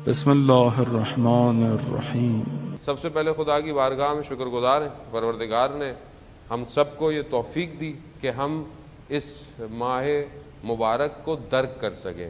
بسم اللہ الرحمن الرحیم۔ سب سے پہلے خدا کی بارگاہ میں شکر گزار ہیں، پروردگار نے ہم سب کو یہ توفیق دی کہ ہم اس ماہ مبارک کو درک کر سکیں،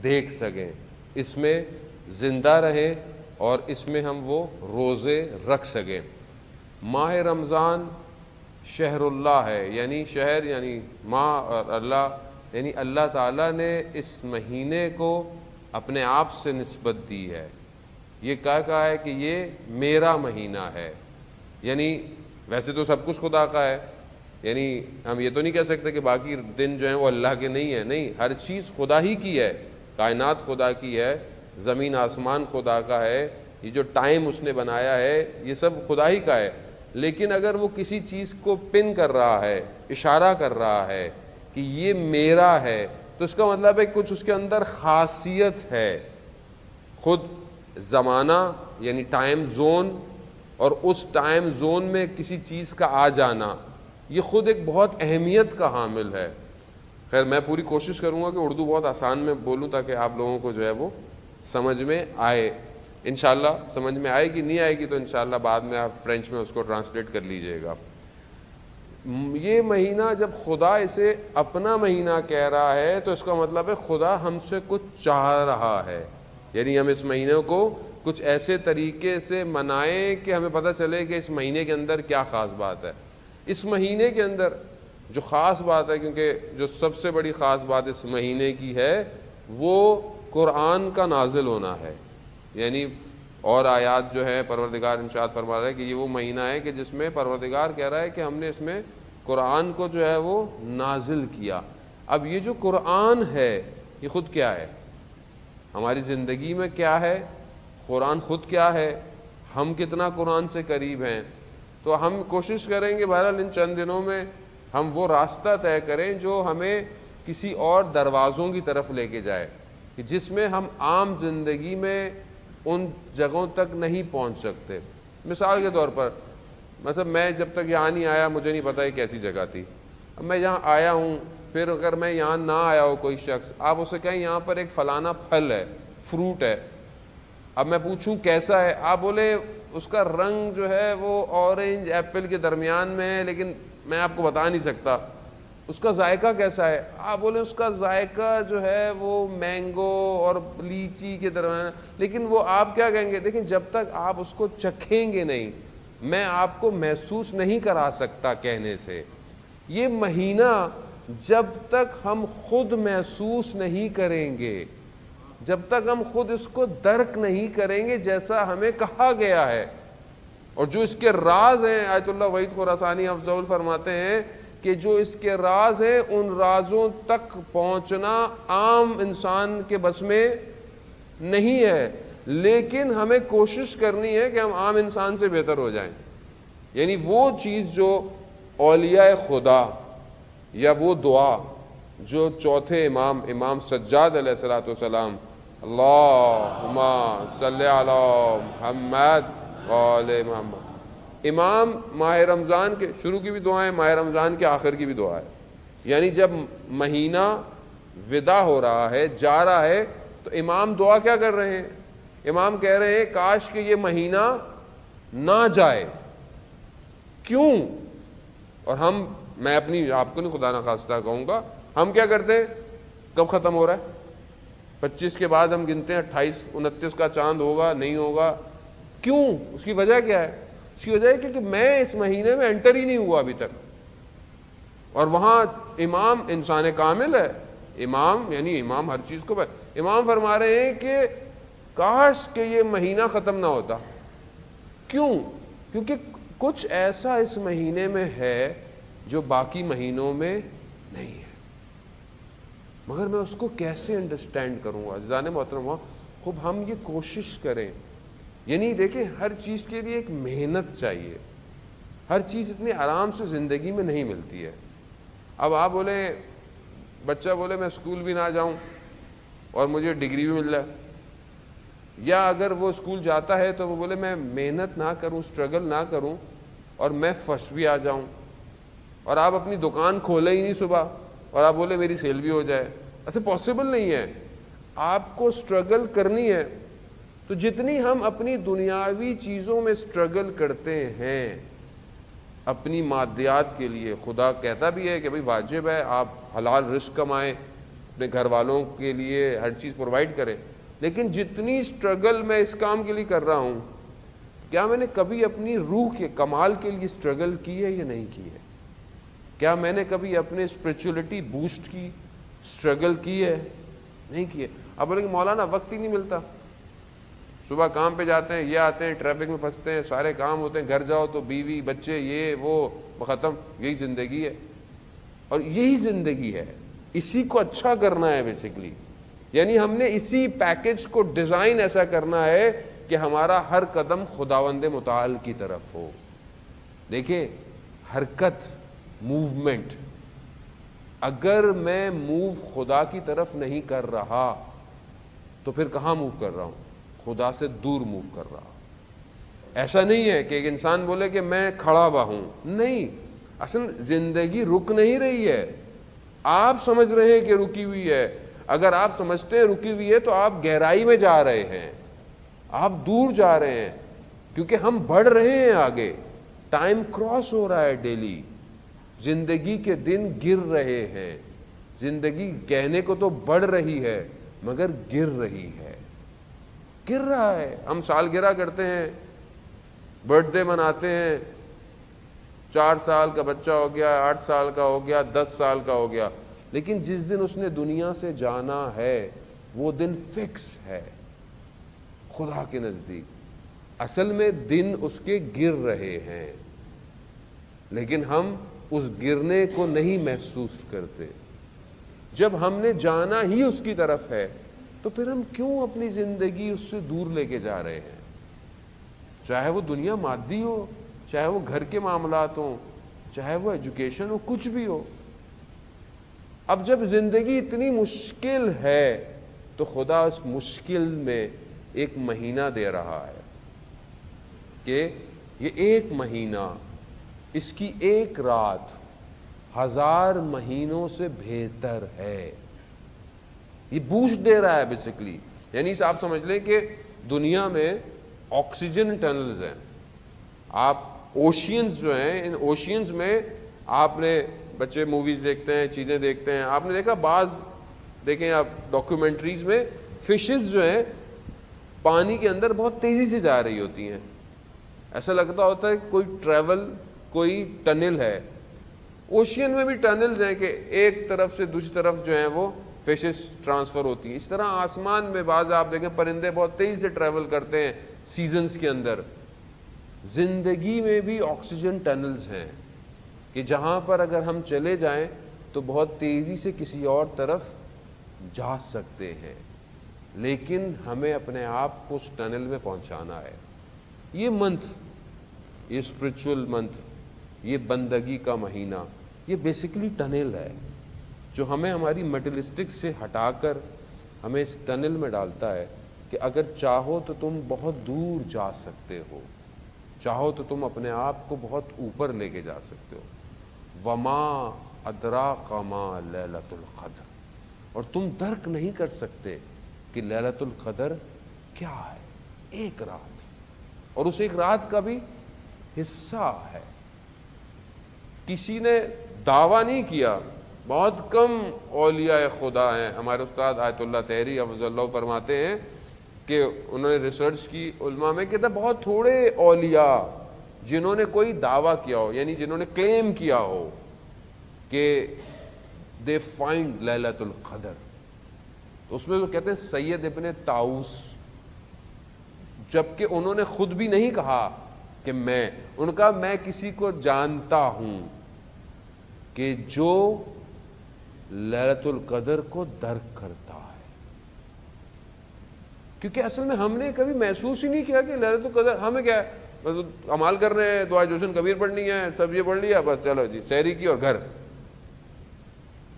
دیکھ سکیں، اس میں زندہ رہیں اور اس میں ہم وہ روزے رکھ سکیں۔ ماہ رمضان شہر اللہ ہے، یعنی شہر یعنی ماہ اور اللہ، یعنی اللہ تعالیٰ نے اس مہینے کو اپنے آپ سے نسبت دی ہے۔ یہ کہا ہے کہ یہ میرا مہینہ ہے، یعنی ویسے تو سب کچھ خدا کا ہے، یعنی ہم یہ تو نہیں کہہ سکتے کہ باقی دن جو ہیں وہ اللہ کے نہیں ہیں، نہیں، ہر چیز خدا ہی کی ہے، کائنات خدا کی ہے، زمین آسمان خدا کا ہے، یہ جو ٹائم اس نے بنایا ہے یہ سب خدا ہی کا ہے۔ لیکن اگر وہ کسی چیز کو پن کر رہا ہے، اشارہ کر رہا ہے کہ یہ میرا ہے، تو اس کا مطلب ہے کچھ اس کے اندر خاصیت ہے۔ خود زمانہ یعنی ٹائم زون اور اس ٹائم زون میں کسی چیز کا آ جانا، یہ خود ایک بہت اہمیت کا حامل ہے۔ خیر میں پوری کوشش کروں گا کہ اردو بہت آسان میں بولوں تاکہ آپ لوگوں کو جو ہے وہ سمجھ میں آئے۔ انشاءاللہ سمجھ میں آئے گی، نہیں آئے گی تو انشاءاللہ بعد میں آپ فرینچ میں اس کو ٹرانسلیٹ کر لیجئے گا۔ یہ مہینہ جب خدا اسے اپنا مہینہ کہہ رہا ہے تو اس کا مطلب ہے خدا ہم سے کچھ چاہ رہا ہے، یعنی ہم اس مہینے کو کچھ ایسے طریقے سے منائیں کہ ہمیں پتہ چلے کہ اس مہینے کے اندر کیا خاص بات ہے۔ اس مہینے کے اندر جو خاص بات ہے، کیونکہ جو سب سے بڑی خاص بات اس مہینے کی ہے وہ قرآن کا نازل ہونا ہے، یعنی اور آیات جو ہے پروردگار ارشاد فرما رہا ہے کہ یہ وہ مہینہ ہے کہ جس میں پروردگار کہہ رہا ہے کہ ہم نے اس میں قرآن کو جو ہے وہ نازل کیا۔ اب یہ جو قرآن ہے یہ خود کیا ہے، ہماری زندگی میں کیا ہے، قرآن خود کیا ہے، ہم کتنا قرآن سے قریب ہیں۔ تو ہم کوشش کریں گے بہرحال ان چند دنوں میں ہم وہ راستہ طے کریں جو ہمیں کسی اور دروازوں کی طرف لے کے جائے، کہ جس میں ہم عام زندگی میں ان جگہوں تک نہیں پہنچ سکتے۔ مثال کے طور پر مثلا میں جب تک یہاں نہیں آیا مجھے نہیں پتا یہ کیسی جگہ تھی، اب میں یہاں آیا ہوں، پھر اگر میں یہاں نہ آیا ہو کوئی شخص، آپ اسے کہیں یہاں پر ایک فلانا پھل ہے، فروٹ ہے، اب میں پوچھوں کیسا ہے، آپ بولے اس کا رنگ جو ہے وہ اورنج ایپل کے درمیان میں ہے، لیکن میں آپ کو بتا نہیں سکتا۔ اس کا ذائقہ کیسا ہے، آپ بولیں اس کا ذائقہ جو ہے وہ مینگو اور لیچی کے درمیان، لیکن وہ آپ کیا کہیں گے، دیکھیں جب تک آپ اس کو چکھیں گے نہیں میں آپ کو محسوس نہیں کرا سکتا کہنے سے۔ یہ مہینہ جب تک ہم خود محسوس نہیں کریں گے، جب تک ہم خود اس کو درک نہیں کریں گے جیسا ہمیں کہا گیا ہے، اور جو اس کے راز ہیں، آیت اللہ وحید خراسانی افضل فرماتے ہیں کہ جو اس کے راز ہیں ان رازوں تک پہنچنا عام انسان کے بس میں نہیں ہے، لیکن ہمیں کوشش کرنی ہے کہ ہم عام انسان سے بہتر ہو جائیں۔ یعنی وہ چیز جو اولیاء خدا یا وہ دعا جو چوتھے امام سجاد علیہ السلام اللہم صلی علی محمد وآل محمد، امام ماہ رمضان کے شروع کی بھی دعائیں، ماہ رمضان کے آخر کی بھی دعا ہے، یعنی جب مہینہ ودا ہو رہا ہے، جا رہا ہے، تو امام دعا کیا کر رہے ہیں، امام کہہ رہے ہیں کاش کہ یہ مہینہ نہ جائے۔ کیوں؟ اور میں اپنی آپ کو نہیں خدا نخواستہ کہوں گا، ہم کیا کرتے ہیں، کب ختم ہو رہا ہے، 25 کے بعد ہم گنتے ہیں 28 29 کا چاند ہوگا نہیں ہوگا، کیوں؟ اس کی وجہ کیا ہے؟ اس کی وجہ ہے کہ میں اس مہینے میں انٹر ہی نہیں ہوا ابھی تک، اور وہاں امام انسان کامل ہے، امام یعنی امام ہر چیز کو امام فرما رہے ہیں کہ کاش کہ یہ مہینہ ختم نہ ہوتا۔ کیوں؟ کیونکہ کچھ ایسا اس مہینے میں ہے جو باقی مہینوں میں نہیں ہے، مگر میں اس کو کیسے انڈرسٹینڈ کروں گا؟ عزیزان محترم، خوب ہم یہ کوشش کریں، یعنی دیکھیں ہر چیز کے لیے ایک محنت چاہیے، ہر چیز اتنی آرام سے زندگی میں نہیں ملتی ہے۔ اب آپ بولیں، بچہ بولے میں اسکول بھی نہ جاؤں اور مجھے ڈگری بھی مل جائے، یا اگر وہ اسکول جاتا ہے تو وہ بولے میں محنت نہ کروں، اسٹرگل نہ کروں اور میں فرسٹ بھی آ جاؤں، اور آپ اپنی دکان کھولے ہی نہیں صبح اور آپ بولے میری سیل بھی ہو جائے، ایسے پاسبل نہیں ہے۔ آپ کو اسٹرگل کرنی ہے، تو جتنی ہم اپنی دنیاوی چیزوں میں سٹرگل کرتے ہیں اپنی مادیات کے لیے، خدا کہتا بھی ہے کہ بھئی واجب ہے آپ حلال رزق کمائیں، اپنے گھر والوں کے لیے ہر چیز پرووائڈ کریں، لیکن جتنی سٹرگل میں اس کام کے لیے کر رہا ہوں، کیا میں نے کبھی اپنی روح کے کمال کے لیے سٹرگل کی ہے یا نہیں کی ہے؟ کیا میں نے کبھی اپنے اسپرچولیٹی بوسٹ کی سٹرگل کی ہے؟ نہیں کی ہے۔ اب بولے کہ مولانا وقت ہی نہیں ملتا، صبح کام پہ جاتے ہیں، یہ آتے ہیں، ٹریفک میں پھنستے ہیں، سارے کام ہوتے ہیں، گھر جاؤ تو بیوی بچے یہ وہ ختم، یہی زندگی ہے۔ اور یہی زندگی ہے، اسی کو اچھا کرنا ہے بیسیکلی، یعنی ہم نے اسی پیکج کو ڈیزائن ایسا کرنا ہے کہ ہمارا ہر قدم خداوند متعال کی طرف ہو۔ دیکھیں حرکت، موومنٹ، اگر میں موو خدا کی طرف نہیں کر رہا تو پھر کہاں موو کر رہا ہوں؟ خدا سے دور موو کر رہا۔ ایسا نہیں ہے کہ ایک انسان بولے کہ میں کھڑا ہوا ہوں، نہیں، اصل زندگی رک نہیں رہی ہے، آپ سمجھ رہے ہیں کہ رکی ہوئی ہے۔ اگر آپ سمجھتے ہیں رکی ہوئی ہے تو آپ گہرائی میں جا رہے ہیں، آپ دور جا رہے ہیں، کیونکہ ہم بڑھ رہے ہیں آگے، ٹائم کراس ہو رہا ہے ڈیلی، زندگی کے دن گر رہے ہیں، زندگی کہنے کو تو بڑھ رہی ہے مگر گر رہی ہے، گر رہا ہے۔ ہم سالگرہ کرتے ہیں، برتھ ڈے مناتے ہیں، 4 سال کا بچہ ہو گیا، 8 سال کا ہو گیا، 10 سال کا ہو گیا، لیکن جس دن اس نے دنیا سے جانا ہے وہ دن فکس ہے خدا کے نزدیک۔ اصل میں دن اس کے گر رہے ہیں، لیکن ہم اس گرنے کو نہیں محسوس کرتے۔ جب ہم نے جانا ہی اس کی طرف ہے تو پھر ہم کیوں اپنی زندگی اس سے دور لے کے جا رہے ہیں؟ چاہے وہ دنیا مادی ہو، چاہے وہ گھر کے معاملات ہوں، چاہے وہ ایجوکیشن ہو، کچھ بھی ہو۔ اب جب زندگی اتنی مشکل ہے تو خدا اس مشکل میں ایک مہینہ دے رہا ہے کہ یہ ایک مہینہ، اس کی ایک رات 1000 مہینوں سے بہتر ہے۔ یہ بوسٹ دے رہا ہے بیسیکلی، یعنی آپ سمجھ لیں کہ دنیا میں آکسیجن ٹنلز ہیں، آپ اوشینز جو ہیں، ان اوشینز میں آپ نے بچے موویز دیکھتے ہیں، چیزیں دیکھتے ہیں، آپ نے دیکھا بعض دیکھیں آپ ڈاکیومنٹریز میں فشز جو ہیں پانی کے اندر بہت تیزی سے جا رہی ہوتی ہیں، ایسا لگتا ہوتا ہے کوئی ٹریول، کوئی ٹنل ہے۔ اوشین میں بھی ٹنلز ہیں کہ ایک طرف سے دوسری طرف جو ہیں وہ فشز ٹرانسفر ہوتی ہیں۔ اس طرح آسمان میں بعض آپ دیکھیں پرندے بہت تیزی سے ٹریول کرتے ہیں سیزنز کے اندر۔ زندگی میں بھی آکسیجن ٹنلز ہیں کہ جہاں پر اگر ہم چلے جائیں تو بہت تیزی سے کسی اور طرف جا سکتے ہیں، لیکن ہمیں اپنے آپ کو اس ٹنل میں پہنچانا ہے۔ یہ منتھ، یہ اسپرچول منتھ، یہ بندگی کا مہینہ، یہ بیسیکلی ٹنل ہے جو ہمیں ہماری میٹیریلسٹک سے ہٹا کر ہمیں اس ٹنل میں ڈالتا ہے کہ اگر چاہو تو تم بہت دور جا سکتے ہو، چاہو تو تم اپنے آپ کو بہت اوپر لے کے جا سکتے ہو۔ وما ادراک ما لیلۃ القدر، اور تم درک نہیں کر سکتے کہ لیلۃ القدر کیا ہے۔ ایک رات، اور اس ایک رات کا بھی حصہ ہے۔ کسی نے دعویٰ نہیں کیا، بہت کم اولیاء خدا ہیں۔ ہمارے استاد آیت اللہ طہری حفظ اللہ فرماتے ہیں کہ انہوں نے ریسرچ کی علماء میں، کہتا بہت تھوڑے اولیاء جنہوں نے کوئی دعویٰ کیا ہو، یعنی جنہوں نے کلیم کیا ہو کہ دے فائنڈ لیلۃ القدر۔ اس میں وہ کہتے ہیں سید ابن طاؤس، جبکہ انہوں نے خود بھی نہیں کہا کہ ان کا میں کسی کو جانتا ہوں کہ جو لیلۃ القدر کو درک کرتا ہے، کیونکہ اصل میں ہم نے کبھی محسوس ہی نہیں کیا کہ لیلۃ القدر ہمیں کیا ہے، بس عمال کر رہے ہیں، دعا جوشن کبیر پڑھنی ہے، سب یہ پڑھ لیا، بس چلو جی سحری کی اور گھر۔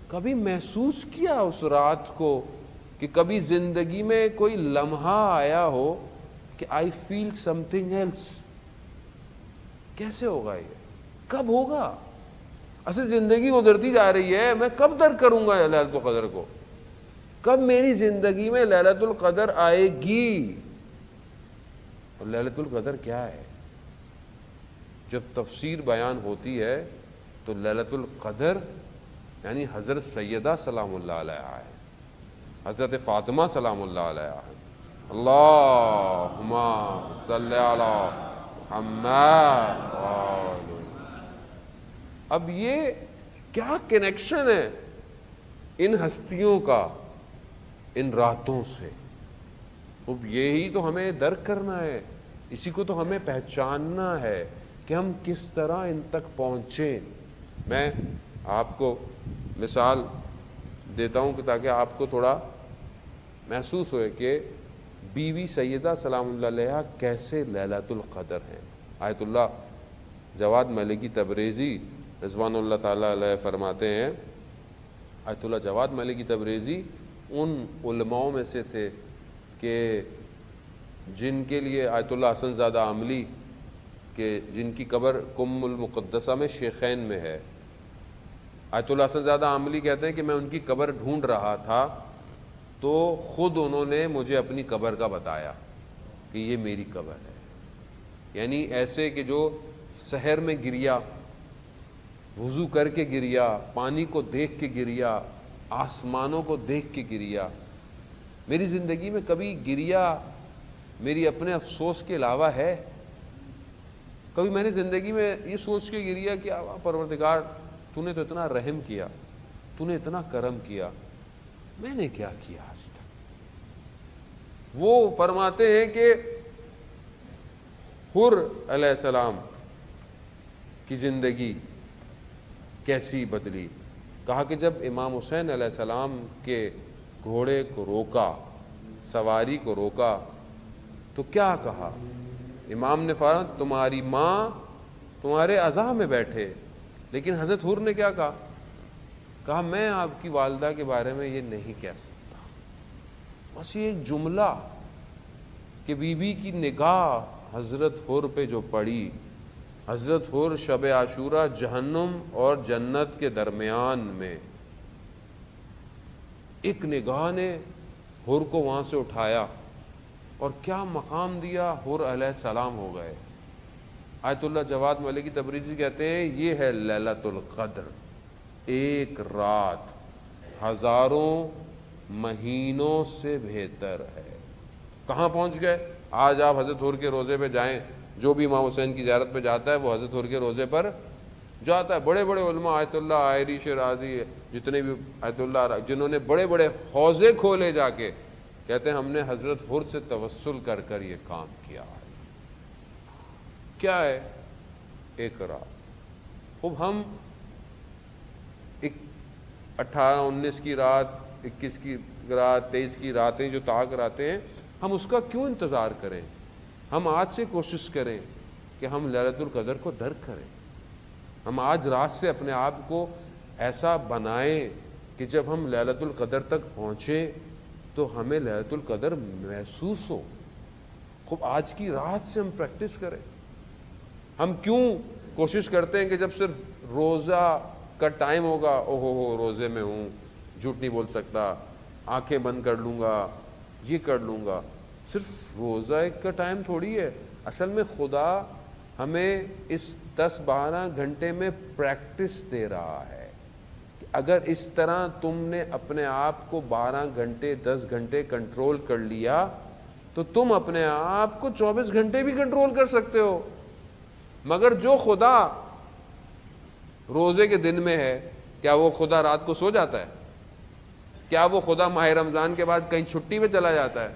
کبھی محسوس کیا اس رات کو کہ کبھی زندگی میں کوئی لمحہ آیا ہو کہ آئی فیل سم تھنگ ایلس؟ کیسے ہوگا یہ؟ کب ہوگا؟ اصل زندگی گزرتی جا رہی ہے، میں کب درک کروں گا لیلۃ القدر کو؟ کب میری زندگی میں لیلۃ القدر آئے گی؟ اور لیلۃ القدر کیا ہے؟ جب تفسیر بیان ہوتی ہے تو لیلۃ القدر یعنی حضرت سیدہ سلام اللہ علیہ ہے، حضرت فاطمہ سلام اللہ علیہ ہے۔ اللہم صلی علی محمد۔ اب یہ کیا کنیکشن ہے ان ہستیوں کا ان راتوں سے؟ اب یہی تو ہمیں درک کرنا ہے، اسی کو تو ہمیں پہچاننا ہے کہ ہم کس طرح ان تک پہنچیں۔ میں آپ کو مثال دیتا ہوں کہ تاکہ آپ کو تھوڑا محسوس ہوئے کہ بیوی سیدہ سلام اللہ علیہ کیسے لیلۃ القدر ہیں۔ آیت اللہ جواد ملکی تبریزی رضوان اللہ تعالیٰ علیہ فرماتے ہیں، آیت اللہ جواد ملکی تبریزی ان علماؤں میں سے تھے کہ جن کے لیے آیت اللہ حسن زادہ عاملی کہ جن کی قبر کم المقدسہ میں شیخین میں ہے، آیت اللہ حسن زادہ عاملی کہتے ہیں کہ میں ان کی قبر ڈھونڈ رہا تھا تو خود انہوں نے مجھے اپنی قبر کا بتایا کہ یہ میری قبر ہے۔ یعنی ایسے کہ جو سحر میں گریا، وضو کر کے گریا، پانی کو دیکھ کے گریا، آسمانوں کو دیکھ کے گریا۔ میری زندگی میں کبھی گریا میری اپنے افسوس کے علاوہ ہے؟ کبھی میں نے زندگی میں یہ سوچ کے گریا کہ پروردگار تو نے تو اتنا رحم کیا، تو نے اتنا کرم کیا، میں نے کیا کیا آج تک؟ وہ فرماتے ہیں کہ حر علیہ السلام کی زندگی کیسی بدلی۔ کہا کہ جب امام حسین علیہ السلام کے گھوڑے کو روکا، سواری کو روکا، تو کیا کہا؟ امام نے فرمایا تمہاری ماں تمہارے عزا میں بیٹھے، لیکن حضرت حر نے کیا کہا؟ کہا میں آپ کی والدہ کے بارے میں یہ نہیں کہہ سکتا۔ بس یہ ایک جملہ کہ بی بی کی نگاہ حضرت حر پہ جو پڑی، حضرت حر شب عاشورہ جہنم اور جنت کے درمیان میں، ایک نگاہ نے حر کو وہاں سے اٹھایا اور کیا مقام دیا، حر علیہ السلام ہو گئے۔ آیت اللہ جواد ملکی تبریزی کہتے ہیں یہ ہے لیلۃ القدر، ایک رات ہزاروں مہینوں سے بہتر ہے۔ کہاں پہنچ گئے؟ آج آپ حضرت حر کے روزے پہ جائیں، جو بھی امام حسین کی زیارت پہ جاتا ہے وہ حضرت حر کے روزے پر جاتا ہے۔ بڑے بڑے علماء، آیت اللہ آئری شیرازی، جتنے بھی آیت اللہ جنہوں نے بڑے بڑے حوضے کھولے جا کے، کہتے ہیں ہم نے حضرت حر سے توسل کر کر یہ کام کیا ہے۔ کیا ہے؟ ایک رات۔ اب ہم 18 19 کی رات، 21 کی رات، 23 کی راتیں جو طا کراتے ہیں، ہم اس کا کیوں انتظار کریں؟ ہم آج سے کوشش کریں کہ ہم لیلۃ القدر کو درک کریں۔ ہم آج رات سے اپنے آپ کو ایسا بنائیں کہ جب ہم لیلۃ القدر تک پہنچیں تو ہمیں لیلۃ القدر محسوس ہو۔ خوب آج کی رات سے ہم پریکٹس کریں۔ ہم کیوں کوشش کرتے ہیں کہ جب صرف روزہ کا ٹائم ہوگا، او ہو روزے میں ہوں، جھوٹ نہیں بول سکتا، آنکھیں بند کر لوں گا، یہ کر لوں گا۔ صرف روزہ ایک کا ٹائم تھوڑی ہے، اصل میں خدا ہمیں اس 10-12 گھنٹے میں پریکٹس دے رہا ہے کہ اگر اس طرح تم نے اپنے آپ کو 12 گھنٹے 10 گھنٹے کنٹرول کر لیا تو تم اپنے آپ کو 24 گھنٹے بھی کنٹرول کر سکتے ہو۔ مگر جو خدا روزے کے دن میں ہے، کیا وہ خدا رات کو سو جاتا ہے؟ کیا وہ خدا ماہ رمضان کے بعد کہیں چھٹی پہ چلا جاتا ہے؟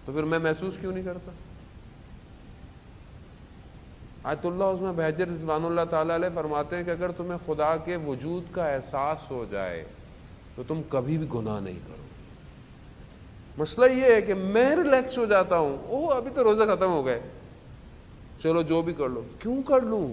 تو پھر میں محسوس کیوں نہیں کرتا؟ آیت اللہ عظمہ بہجر رضوان اللہ تعالیٰ علیہ فرماتے ہیں کہ اگر تمہیں خدا کے وجود کا احساس ہو جائے تو تم کبھی بھی گناہ نہیں کرو۔ مسئلہ یہ ہے کہ میں ریلیکس ہو جاتا ہوں، ابھی تو روزہ ختم ہو گئے، چلو جو بھی کر لو۔ کیوں کر لوں؟